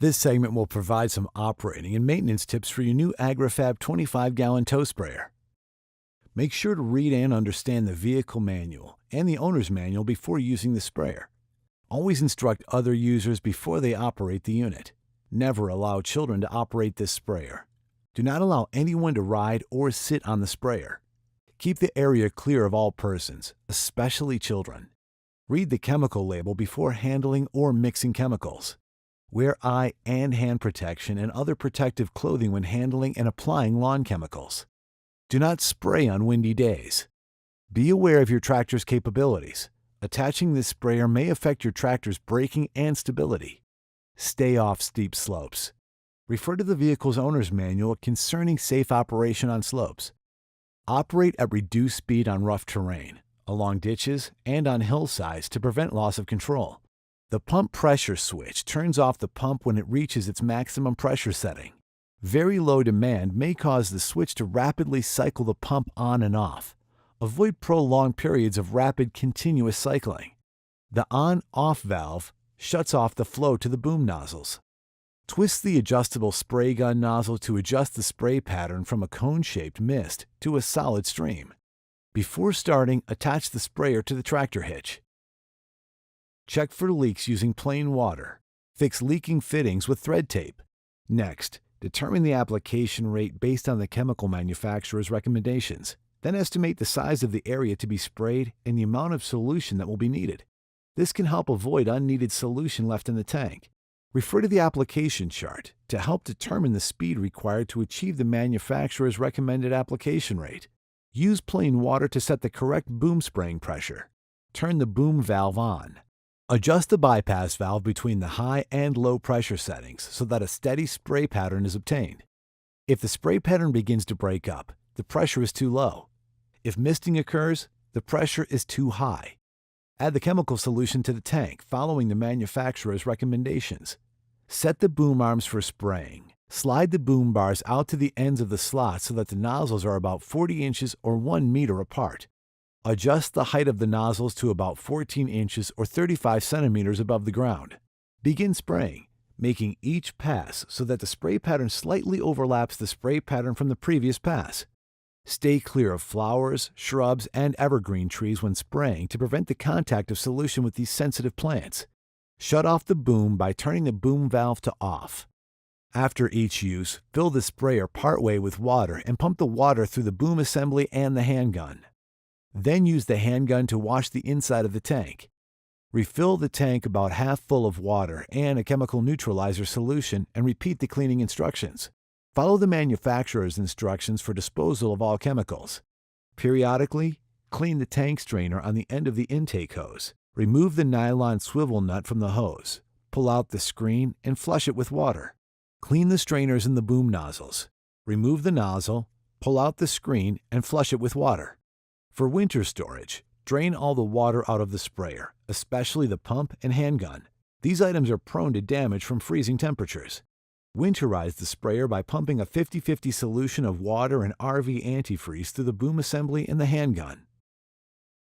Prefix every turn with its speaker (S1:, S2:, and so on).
S1: This segment will provide some operating and maintenance tips for your new Agri-Fab 25-gallon tow sprayer. Make sure to read and understand the vehicle manual and the owner's manual before using the sprayer. Always instruct other users before they operate the unit. Never allow children to operate this sprayer. Do not allow anyone to ride or sit on the sprayer. Keep the area clear of all persons, especially children. Read the chemical label before handling or mixing chemicals. Wear eye and hand protection and other protective clothing when handling and applying lawn chemicals. Do not spray on windy days. Be aware of your tractor's capabilities. Attaching this sprayer may affect your tractor's braking and stability. Stay off steep slopes. Refer to the vehicle's owner's manual concerning safe operation on slopes. Operate at reduced speed on rough terrain, along ditches, and on hillsides to prevent loss of control. The pump pressure switch turns off the pump when it reaches its maximum pressure setting. Very low demand may cause the switch to rapidly cycle the pump on and off. Avoid prolonged periods of rapid continuous cycling. The on-off valve shuts off the flow to the boom nozzles. Twist the adjustable spray gun nozzle to adjust the spray pattern from a cone-shaped mist to a solid stream. Before starting, attach the sprayer to the tractor hitch. Check for leaks using plain water. Fix leaking fittings with thread tape. Next, determine the application rate based on the chemical manufacturer's recommendations. Then estimate the size of the area to be sprayed and the amount of solution that will be needed. This can help avoid unneeded solution left in the tank. Refer to the application chart to help determine the speed required to achieve the manufacturer's recommended application rate. Use plain water to set the correct boom spraying pressure. Turn the boom valve on. Adjust the bypass valve between the high and low pressure settings so that a steady spray pattern is obtained. If the spray pattern begins to break up, the pressure is too low. If misting occurs, the pressure is too high. Add the chemical solution to the tank following the manufacturer's recommendations. Set the boom arms for spraying. Slide the boom bars out to the ends of the slots so that the nozzles are about 40 inches or 1 meter apart. Adjust the height of the nozzles to about 14 inches or 35 centimeters above the ground. Begin spraying, making each pass so that the spray pattern slightly overlaps the spray pattern from the previous pass. Stay clear of flowers, shrubs, and evergreen trees when spraying to prevent the contact of solution with these sensitive plants. Shut off the boom by turning the boom valve to off. After each use, fill the sprayer partway with water and pump the water through the boom assembly and the handgun. Then use the handgun to wash the inside of the tank. Refill the tank about half full of water and a chemical neutralizer solution and repeat the cleaning instructions. Follow the manufacturer's instructions for disposal of all chemicals. Periodically, clean the tank strainer on the end of the intake hose. Remove the nylon swivel nut from the hose. Pull out the screen and flush it with water. Clean the strainers in the boom nozzles. Remove the nozzle, pull out the screen, and flush it with water. For winter storage, drain all the water out of the sprayer, especially the pump and handgun. These items are prone to damage from freezing temperatures. Winterize the sprayer by pumping a 50-50 solution of water and RV antifreeze through the boom assembly and the handgun.